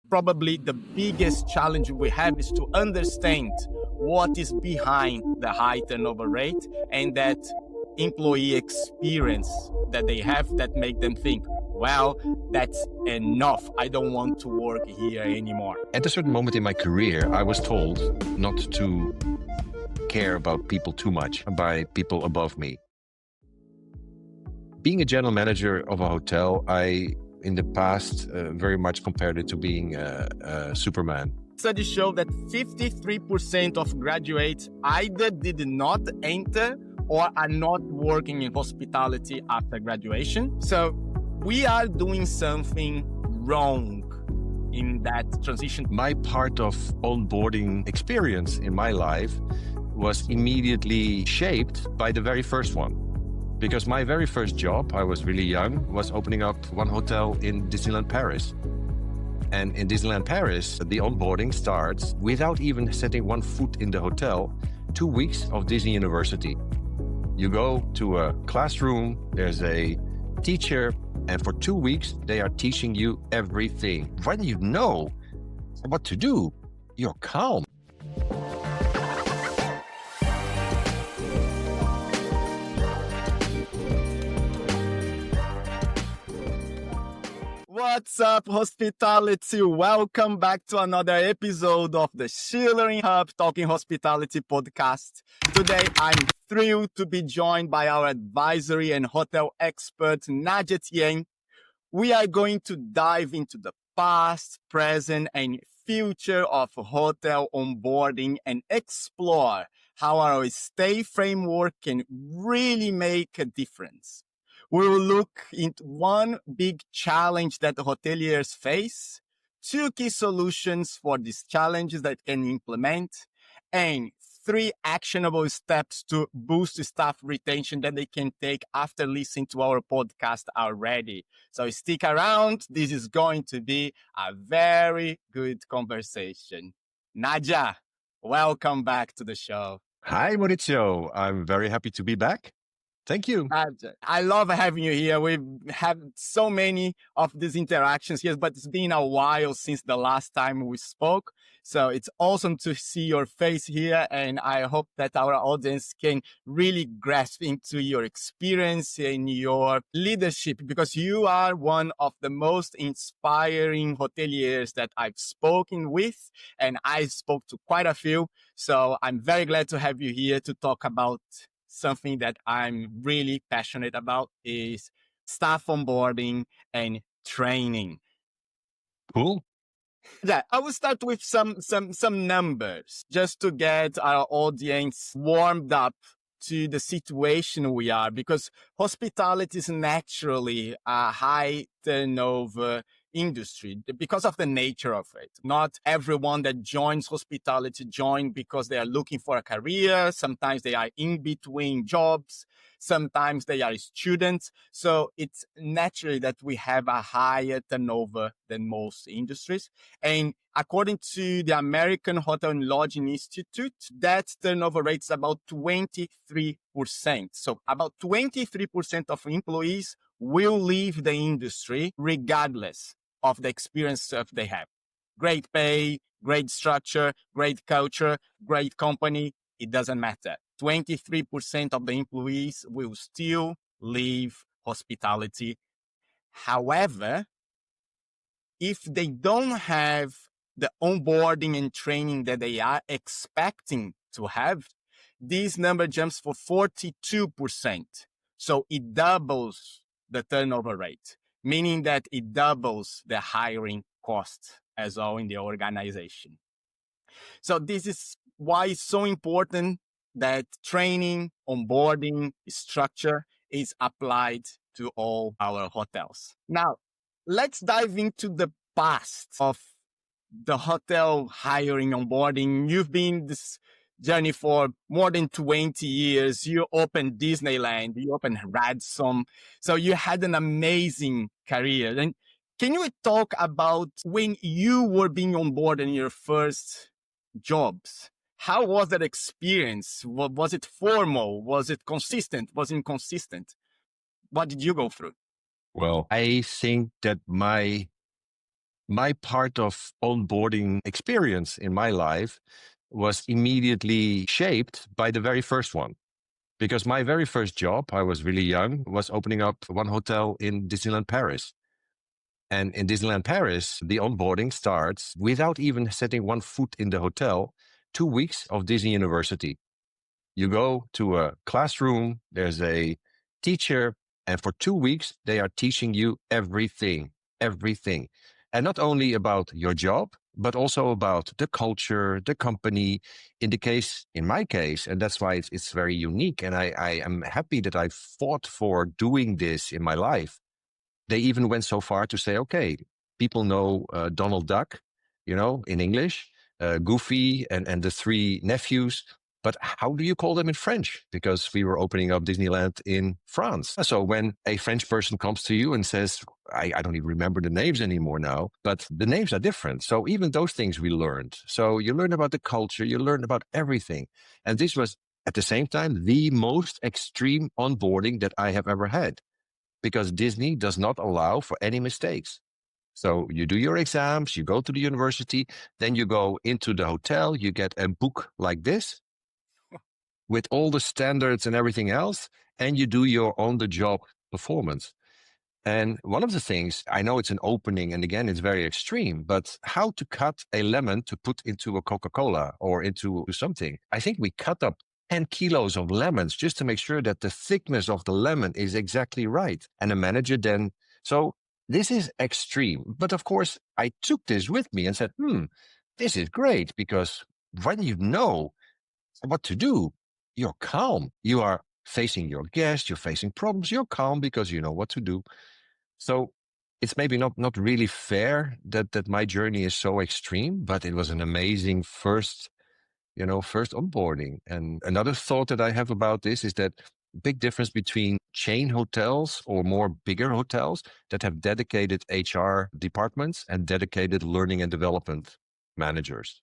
probably the biggest challenge we have is to understand what is behind the high turnover rate and that employee experience that they have that make them think, well, that's enough. I don't want to work here anymore. At a certain moment in my career, I was told not to care about people too much by people above me. Being a general manager of a hotel, I, in the past, very much compared it to being a Superman. Studies show that 53% of graduates either did not enter or are not working in hospitality after graduation. So we are doing something wrong in that transition. My part of onboarding experience in my life was immediately shaped by the very first one. Because my very first job, I was really young, was opening up one hotel in Disneyland Paris. And in Disneyland Paris, the onboarding starts without even setting one foot in the hotel, 2 weeks of Disney University. You go to a classroom, there's a teacher, and for 2 weeks, they are teaching you everything. When you know what to do, you're calm. What's up, hospitality? Welcome back to another episode of the Schuler Hub Talking Hospitality podcast. Today, I'm thrilled to be joined by our advisory and hotel expert, Nah-Dja Tien. We are going to dive into the past, present, and future of hotel onboarding and explore how our stay framework can really make a difference. We will look into one big challenge that hoteliers face, 2 key solutions for these challenges that can implement, and 3 actionable steps to boost staff retention that they can take after listening to our podcast already. So stick around. This is going to be a very good conversation. Nah-Dja, welcome back to the show. Hi, Mauricio. I'm very happy to be back. Thank you. I love having you here. We've had so many of these interactions here, but it's been a while since the last time we spoke. So it's awesome to see your face here. And I hope that our audience can really grasp into your experience and your leadership, because you are one of the most inspiring hoteliers that I've spoken with. And I spoke to quite a few. So I'm very glad to have you here to talk about something that I'm really passionate about, is staff onboarding and training. Cool. Yeah, I will start with some numbers just to get our audience warmed up to the situation we are, because hospitality is naturally a high turnover industry because of the nature of it. Not everyone that joins hospitality join because they are looking for a career. Sometimes they are in between jobs. Sometimes they are students. So it's naturally that we have a higher turnover than most industries. And according to the American Hotel and Lodging Institute, that turnover rate is about 23%. So about 23% of employees will leave the industry regardless of the experience that they have. Great pay, great structure, great culture, great company. It doesn't matter. 23% of the employees will still leave hospitality. However, if they don't have the onboarding and training that they are expecting to have, this number jumps for 42%. So it doubles the turnover rate, meaning that it doubles the hiring cost as well in the organization. So this is why it's so important that training, onboarding structure is applied to all our hotels. Now, let's dive into the past of the hotel hiring, onboarding. You've been this journey for more than 20 years. You opened Disneyland, you opened Radisson. So you had an amazing career. And can you talk about when you were being onboarded in your first jobs? How was that experience? Was it formal? Was it consistent? Was it inconsistent? What did you go through? Well, I think that my My part of onboarding experience in my life was immediately shaped by the very first one. Because my very first job, I was really young, was opening up one hotel in Disneyland Paris. And in Disneyland Paris, the onboarding starts without even setting one foot in the hotel, 2 weeks of Disney University. You go to a classroom, there's a teacher, and for 2 weeks, they are teaching you everything, everything. And not only about your job, but also about the culture, the company. In my case, and that's why it's very unique. And I am happy that I fought for doing this in my life. They even went so far to say, okay, people know Donald Duck, in English, Goofy and the three nephews. But how do you call them in French? Because we were opening up Disneyland in France. So when a French person comes to you and says, I don't even remember the names anymore now, but the names are different. So even those things we learned. So you learn about the culture, you learn about everything. And this was at the same time the most extreme onboarding that I have ever had, because Disney does not allow for any mistakes. So you do your exams, you go to the university, then you go into the hotel, you get a book like this with all the standards and everything else, and you do your on-the-job performance. And one of the things, I know it's an opening, and again, it's very extreme, but how to cut a lemon to put into a Coca-Cola or into something. I think we cut up 10 kilos of lemons just to make sure that the thickness of the lemon is exactly right. And the manager then, so this is extreme. But of course, I took this with me and said, this is great, because when you know what to do, you're calm. You are facing your guests, you're facing problems, you're calm because you know what to do. So it's maybe not really fair that my journey is so extreme, but it was an amazing first onboarding. And another thought that I have about this is that big difference between chain hotels or more bigger hotels that have dedicated HR departments and dedicated learning and development managers.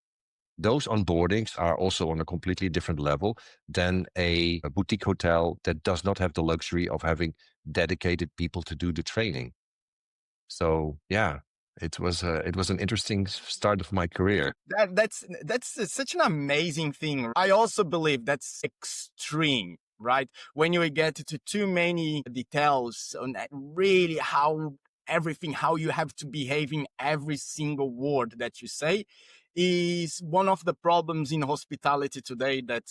Those onboardings are also on a completely different level than a boutique hotel that does not have the luxury of having dedicated people to do the training. So yeah, it was an interesting start of my career. That's such an amazing thing. I also believe that's extreme, right? When you get to too many details on really how you have to behave in every single word that you say, is one of the problems in hospitality today. That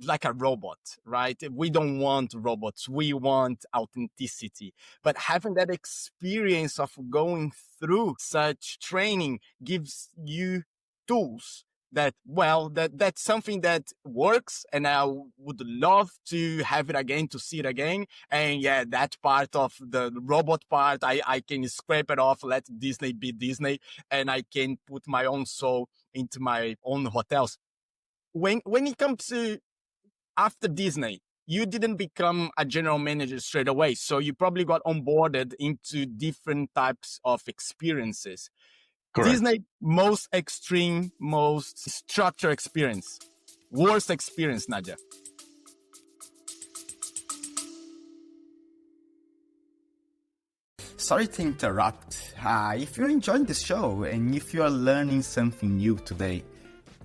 like a robot, right? We don't want robots. We want authenticity. But having that experience of going through such training gives you tools that's something that works, and I would love to have it again, to see it again. And yeah, that part of the robot part, I can scrape it off, let Disney be Disney, and I can put my own soul into my own hotels. When it comes to after Disney, you didn't become a general manager straight away. So you probably got onboarded into different types of experiences. Correct. Disney, most extreme, most structured experience. Worst experience, Nah-Dja. Sorry to interrupt. If you're enjoying the show and if you're learning something new today,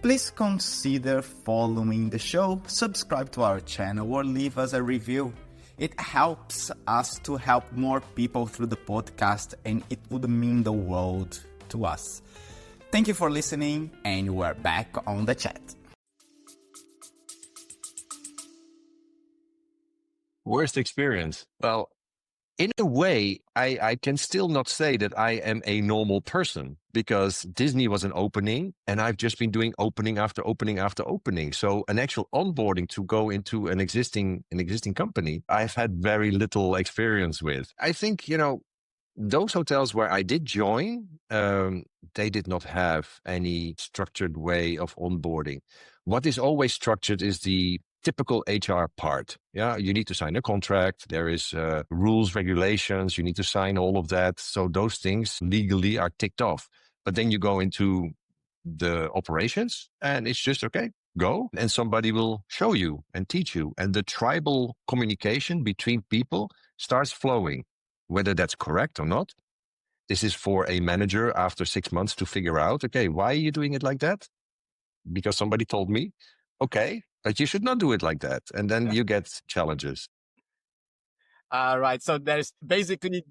please consider following the show, subscribe to our channel, or leave us a review. It helps us to help more people through the podcast, and it would mean the world to us. Thank you for listening, and we're back on the chat. Worst experience? Well, in a way, I can still not say that I am a normal person, because Disney was an opening and I've just been doing opening after opening after opening. So an actual onboarding to go into an existing company, I've had very little experience with. I think, those hotels where I did join, they did not have any structured way of onboarding. What is always structured is the typical HR part. Yeah, you need to sign a contract. There is rules, regulations. You need to sign all of that. So those things legally are ticked off. But then you go into the operations and it's just, okay, go. And somebody will show you and teach you. And the tribal communication between people starts flowing. Whether that's correct or not, This is for a manager after 6 months to figure out, okay, why are you doing it like that? Because somebody told me, okay, but you should not do it like that. And then you get challenges. Right. So there's basically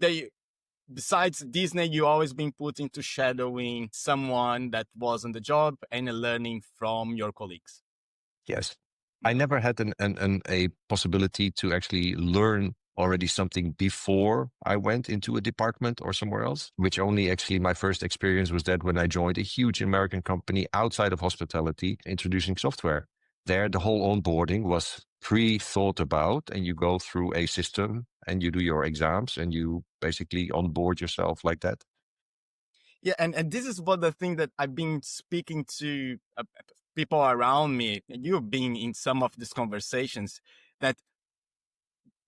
besides Disney, you always been put into shadowing someone that was on the job and learning from your colleagues. Yes. I never had a possibility to actually learn already something before I went into a department or somewhere else, which only actually my first experience was that when I joined a huge American company outside of hospitality introducing software. There, the whole onboarding was pre-thought about, and you go through a system and you do your exams and you basically onboard yourself like that. Yeah, and this is what the thing that I've been speaking to people around me, and you've been in some of these conversations, that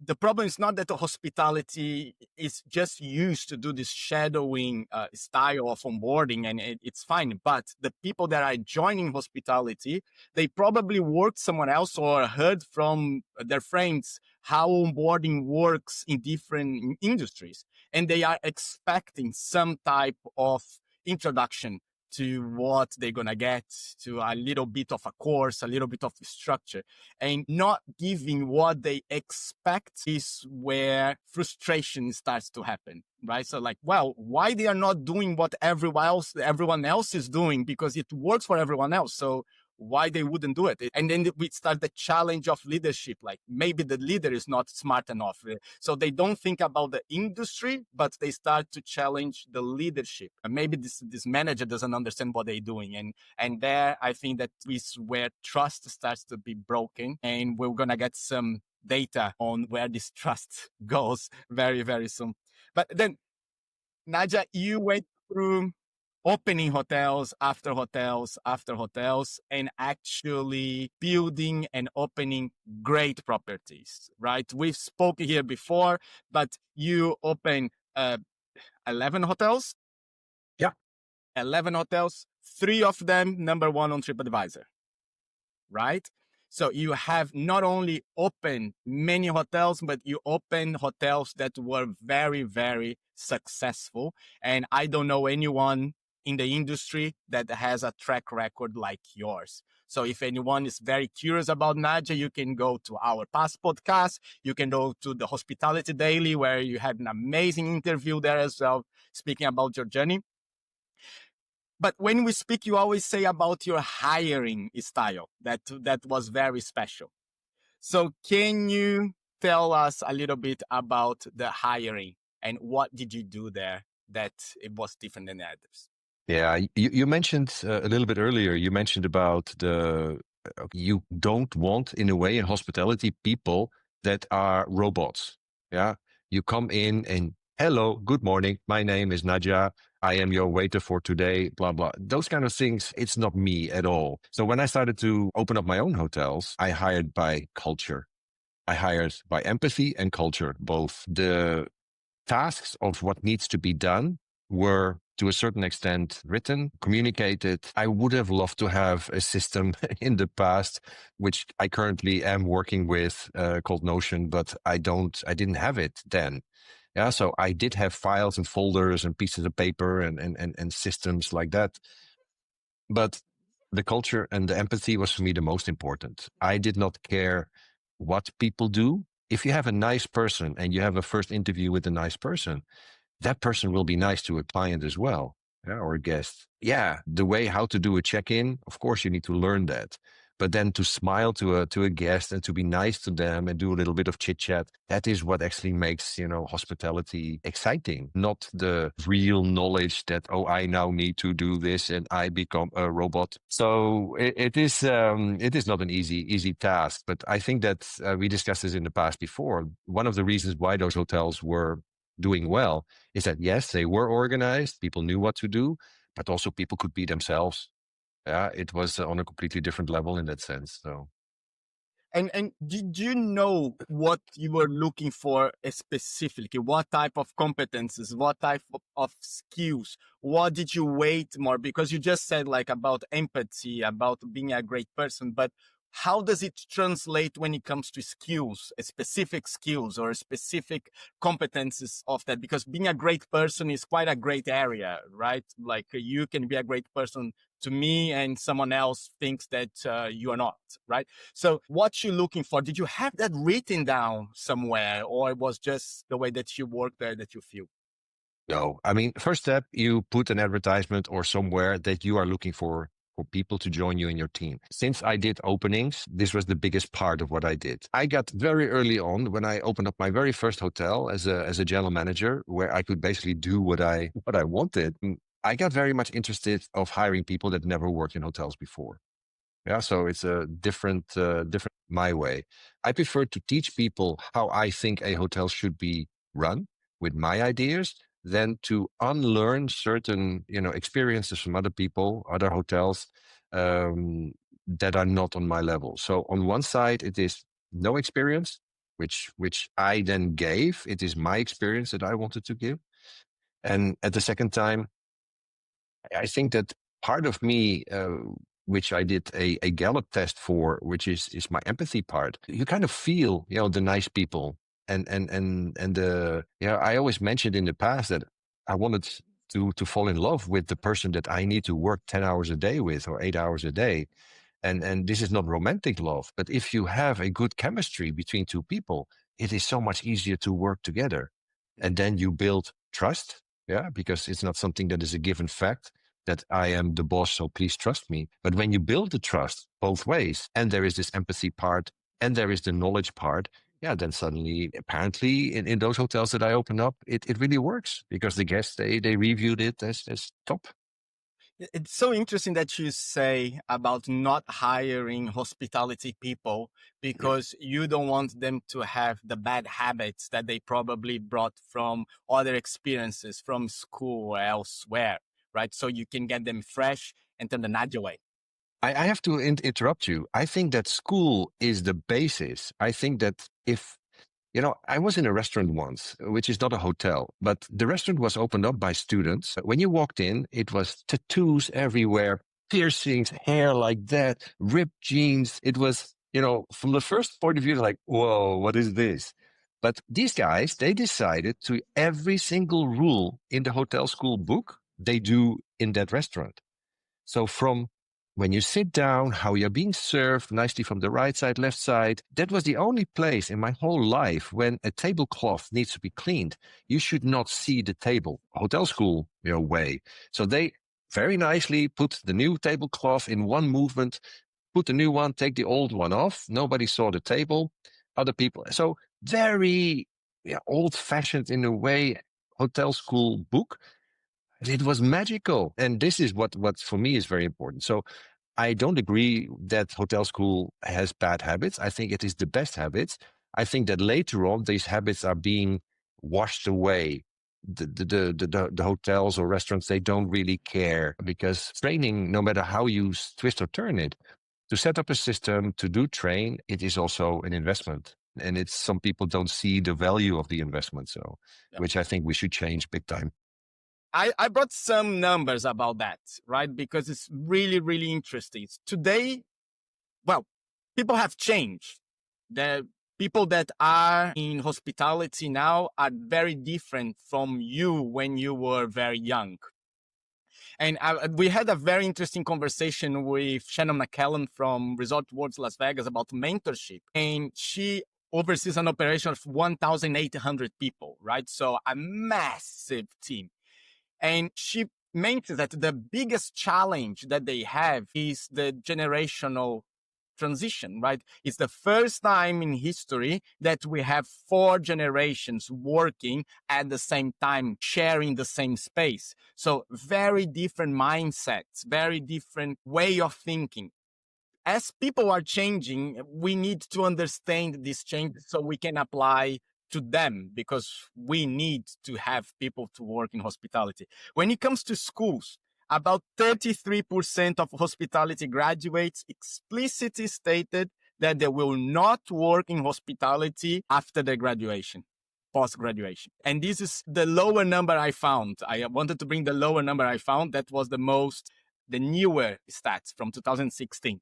the problem is not that the hospitality is just used to do this shadowing style of onboarding, and it's fine. But the people that are joining hospitality, they probably worked somewhere else or heard from their friends how onboarding works in different industries, and they are expecting some type of introduction to what they're gonna get, to a little bit of a course, a little bit of structure, and not giving what they expect is where frustration starts to happen, right? So like, well, why they are not doing what everyone else is doing, because it works for everyone else. So why they wouldn't do it? And then we start the challenge of leadership. Like maybe the leader is not smart enough. So they don't think about the industry, but they start to challenge the leadership. And maybe this manager doesn't understand what they're doing. And there, I think that is where trust starts to be broken. And we're going to get some data on where this trust goes very, very soon. But then, Nah-Dja, you went through opening hotels after hotels after hotels and actually building and opening great properties, right? We've spoken here before, but you open 11 hotels. Yeah. 11 hotels, 3 of them number 1 on TripAdvisor, right? So you have not only opened many hotels, but you opened hotels that were very, very successful. And I don't know anyone in the industry that has a track record like yours. So if anyone is very curious about Nah-Dja, you can go to our past podcast. You can go to the Hospitality Daily, where you had an amazing interview there as well, speaking about your journey. But when we speak, you always say about your hiring style that was very special. So can you tell us a little bit about the hiring and what did you do there that it was different than the others? Yeah, you mentioned a little bit earlier, you mentioned about you don't want, in a way, in hospitality, people that are robots. Yeah, you come in and, hello, good morning, my name is Nah-Dja, I am your waiter for today, blah, blah. Those kind of things, it's not me at all. So when I started to open up my own hotels, I hired by culture. I hired by empathy and culture, both. The tasks of what needs to be done were to a certain extent written, communicated. I would have loved to have a system in the past, which I currently am working with, called Notion, but I didn't have it then. Yeah, so I did have files and folders and pieces of paper and systems like that. But the culture and the empathy was for me the most important. I did not care what people do. If you have a nice person and you have a first interview with a nice person, that person will be nice to a client as well, yeah, or a guest. Yeah, the way how to do a check-in, of course, you need to learn that. But then to smile to a guest and to be nice to them and do a little bit of chit chat, that is what actually makes, hospitality exciting. Not the real knowledge that, oh, I now need to do this and I become a robot. So it is not an easy task. But I think that we discussed this in the past before. One of the reasons why those hotels were doing well is that, yes, they were organized, people knew what to do, but also people could be themselves. Yeah, it was on a completely different level in that sense. So, and did you know what you were looking for specifically? What type of competences? What type of skills? What did you weight more? Because you just said like about empathy, about being a great person, but how does it translate when it comes to skills, specific skills or specific competences of that? Because being a great person is quite a great area, right? Like you can be a great person to me and someone else thinks that you are not, right? So what you're looking for, did you have that written down somewhere, or it was just the way that you work there that you feel? No, I mean, first step, you put an advertisement or somewhere that you are looking for people to join you in your team. Since I did openings, this was the biggest part of what I did. I got very early on when I opened up my very first hotel as a general manager, where I could basically do what I wanted. I got very much interested of hiring people that never worked in hotels before. Yeah, so it's a different my way. I prefer to teach people how I think a hotel should be run with my ideas than to unlearn certain, experiences from other people, other hotels, that are not on my level. So on one side, it is no experience, which I then gave. It is my experience that I wanted to give. And at the second time, I think that part of me, which I did a Gallup test for, which is my empathy part. You kind of feel, the nice people, and I always mentioned in the past that I wanted to fall in love with the person that I need to work 10 hours a day with or 8 hours a day. And this is not romantic love, but if you have a good chemistry between two people, it is so much easier to work together. And then you build trust, because it's not something that is a given fact that I am the boss, so please trust me. But when you build the trust both ways, and there is this empathy part, and there is the knowledge part, then suddenly, apparently, in those hotels that I opened up, it really works because the guests, they reviewed it as top. It's so interesting that you say about not hiring hospitality people because you don't want them to have the bad habits that they probably brought from other experiences from school or elsewhere, right? So you can get them fresh and turn the Nah-Dja way. I have to interrupt you. I think that school is the basis. I think that if I was in a restaurant once, which is not a hotel, but the restaurant was opened up by students. When you walked in, it was tattoos everywhere, piercings, hair like that, ripped jeans. It was, from the first point of view, like, whoa, what is this? But these guys, they decided to every single rule in the hotel school book, they do in that restaurant. So from when you sit down, how you're being served nicely from the right side, left side. That was the only place in my whole life when a tablecloth needs to be cleaned. You should not see the table, hotel school, way. So they very nicely put the new tablecloth in one movement, put the new one, take the old one off. Nobody saw the table, other people. So very old fashioned in a way, hotel school book. It was magical. And this is what for me is very important. So I don't agree that hotel school has bad habits. I think it is the best habits. I think that later on, these habits are being washed away. The hotels or restaurants, they don't really care because training, no matter how you twist or turn it, to set up a system, to do train, it is also an investment. And it's some people don't see the value of the investment. So, which I think we should change big time. I brought some numbers about that, right? Because it's really, really interesting. Today, well, people have changed. The people that are in hospitality now are very different from you when you were very young. And we had a very interesting conversation with Shannon McCallum from Resort World Las Vegas about mentorship. And she oversees an operation of 1,800 people, right? So a massive team. And she mentions that the biggest challenge that they have is the generational transition, right? It's the first time in history that we have 4 generations working at the same time, sharing the same space. So very different mindsets, very different way of thinking. As people are changing, we need to understand these changes so we can apply to them because we need to have people to work in hospitality. When it comes to schools, about 33% of hospitality graduates explicitly stated that they will not work in hospitality after their graduation, post-graduation. And this is the lower number I found. I wanted to bring the lower number I found. That was the newer stats from 2016.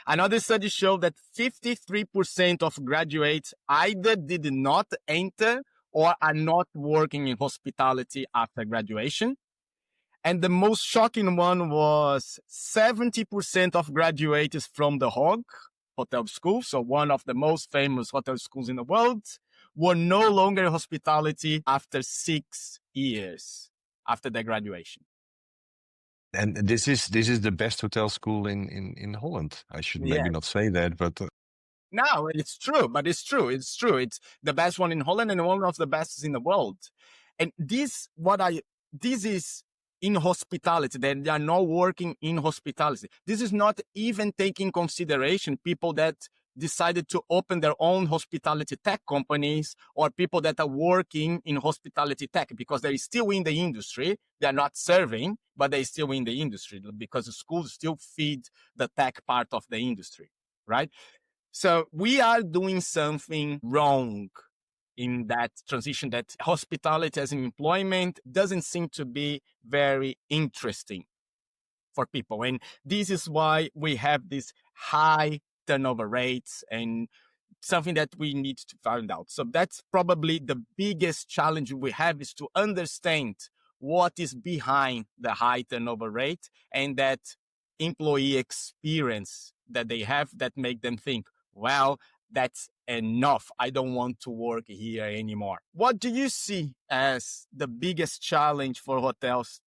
Another study showed that 53% of graduates either did not enter or are not working in hospitality after graduation. And the most shocking one was 70% of graduates from the HOG, Hotel School, so one of the most famous hotel schools in the world, were no longer in hospitality after 6 years after their graduation. And this is the best hotel school in Holland. I should maybe Yeah. not say that, but No, it's true, but it's true. It's true. It's the best one in Holland and one of the best in the world. And this is in hospitality. They are not working in hospitality. This is not even taking consideration people that decided to open their own hospitality tech companies or people that are working in hospitality tech because they're still in the industry. They're not serving, but they're still in the industry because the schools still feed the tech part of the industry, right? So we are doing something wrong in that transition, that hospitality as an employment doesn't seem to be very interesting for people. And this is why we have these high turnover rates and something that we need to find out. So that's probably the biggest challenge we have, is to understand what is behind the high turnover rate and that employee experience that they have that make them think, well, that's enough. I don't want to work here anymore. What do you see as the biggest challenge for hotels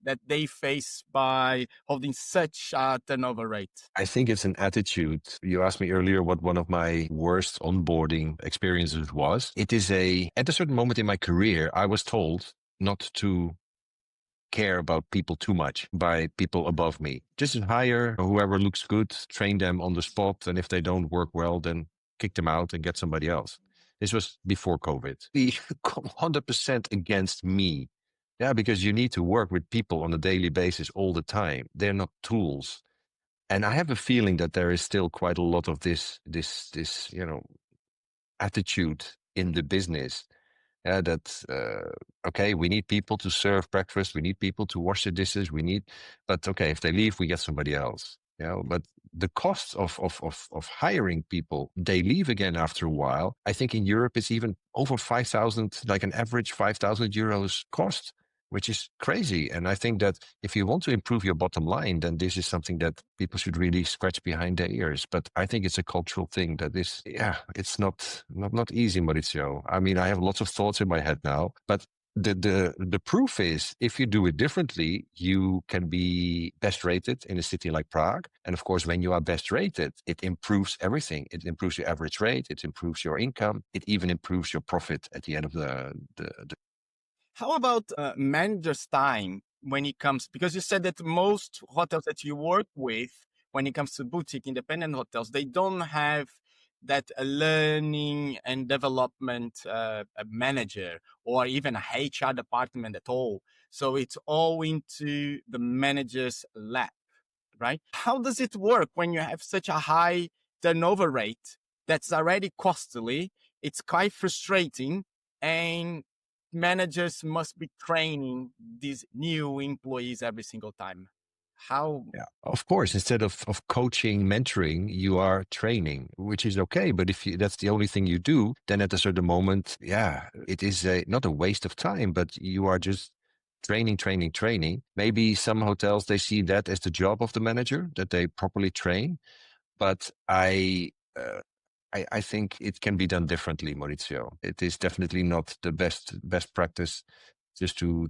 that they face by holding such a turnover rate? I think it's an attitude. You asked me earlier what one of my worst onboarding experiences was. It is at a certain moment in my career, I was told not to care about people too much by people above me. Just hire whoever looks good, train them on the spot, and if they don't work well, then kick them out and get somebody else. This was before COVID. Be 100% against me. Yeah, because you need to work with people on a daily basis all the time. They're not tools. And I have a feeling that there is still quite a lot of this attitude in the business. Okay, we need people to serve breakfast, we need people to wash the dishes, but okay, if they leave, we get somebody else. But the cost of hiring people, they leave again after a while. I think in Europe it's even over 5,000, like an average 5,000 euros cost, which is crazy. And I think that if you want to improve your bottom line, then this is something that people should really scratch behind their ears. But I think it's a cultural thing that is, it's not easy, Mauricio. I mean, I have lots of thoughts in my head now, but the proof is, if you do it differently, you can be best rated in a city like Prague. And of course, when you are best rated, it improves everything. It improves your average rate. It improves your income. It even improves your profit at the end of the. How about manager's time when it comes, because you said that most hotels that you work with, when it comes to boutique independent hotels, they don't have that learning and development a manager or even a HR department at all. So it's all into the manager's lap, right? How does it work when you have such a high turnover rate that's already costly? It's quite frustrating, and managers must be training these new employees every single time. How? Yeah, of course, instead of coaching, mentoring, you are training, which is okay. But if that's the only thing you do, then at a certain moment, it is not a waste of time, but you are just training. Maybe some hotels, they see that as the job of the manager, that they properly train. But I think it can be done differently, Maurizio. It is definitely not the best practice. Just to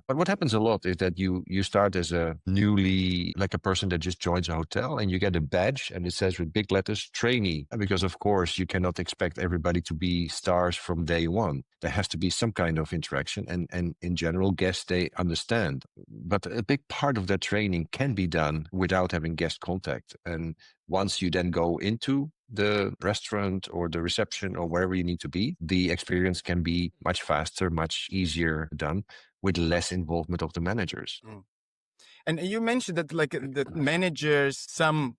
But what happens a lot is that you start as a newly, like a person that just joins a hotel, and you get a badge and it says with big letters trainee, because of course you cannot expect everybody to be stars from day one. There has to be some kind of interaction, and in general guests, they understand. But a big part of that training can be done without having guest contact. And once you then go into the restaurant or the reception or wherever you need to be, the experience can be much faster, much easier done with less involvement of the managers. And you mentioned that like the managers, some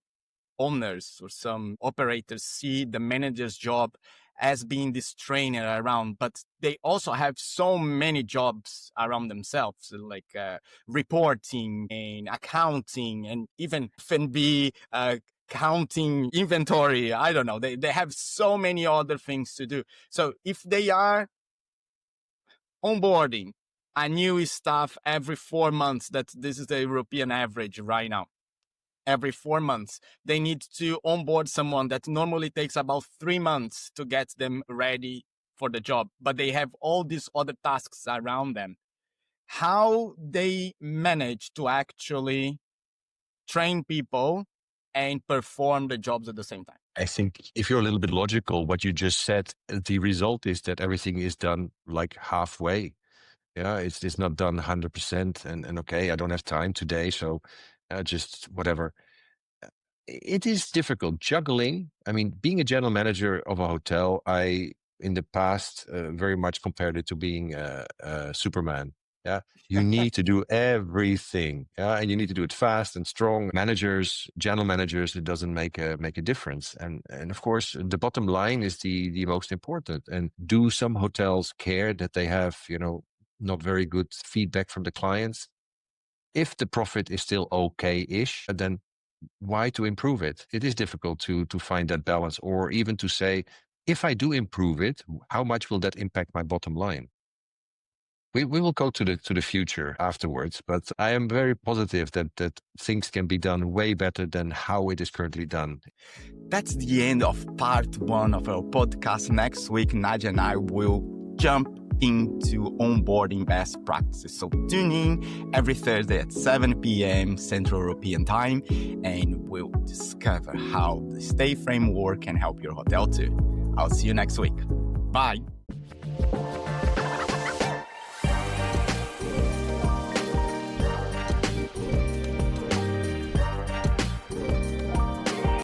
owners or some operators see the manager's job as being this trainer around, but they also have so many jobs around themselves, like reporting and accounting and even F&B, counting inventory. I don't know. They have so many other things to do. So if they are onboarding a new staff every 4 months, that this is the European average right now. Every 4 months, they need to onboard someone that normally takes about 3 months to get them ready for the job, but they have all these other tasks around them. How they manage to actually train people and perform the jobs at the same time? I think if you're a little bit logical, what you just said, the result is that everything is done like halfway. Yeah, it's not done 100%. And okay, I don't have time today, so just whatever. It is difficult juggling. I mean, being a general manager of a hotel, I in the past very much compared it to being a Superman. Yeah, you need to do everything. Yeah, and you need to do it fast and strong. Managers, general managers, it doesn't make a difference. And of course, the bottom line is the most important. And do some hotels care that they have, not very good feedback from the clients? If the profit is still okay-ish, then why to improve it? It is difficult to find that balance, or even to say, if I do improve it, how much will that impact my bottom line? We will go to the future afterwards, but I am very positive that things can be done way better than how it is currently done. That's the end of part 1 of our podcast. Next week, Nah-Dja and I will jump into onboarding best practices. So tune in every Thursday at 7 p.m. Central European Time, and we'll discover how the stay framework can help your hotel too. I'll see you next week. Bye.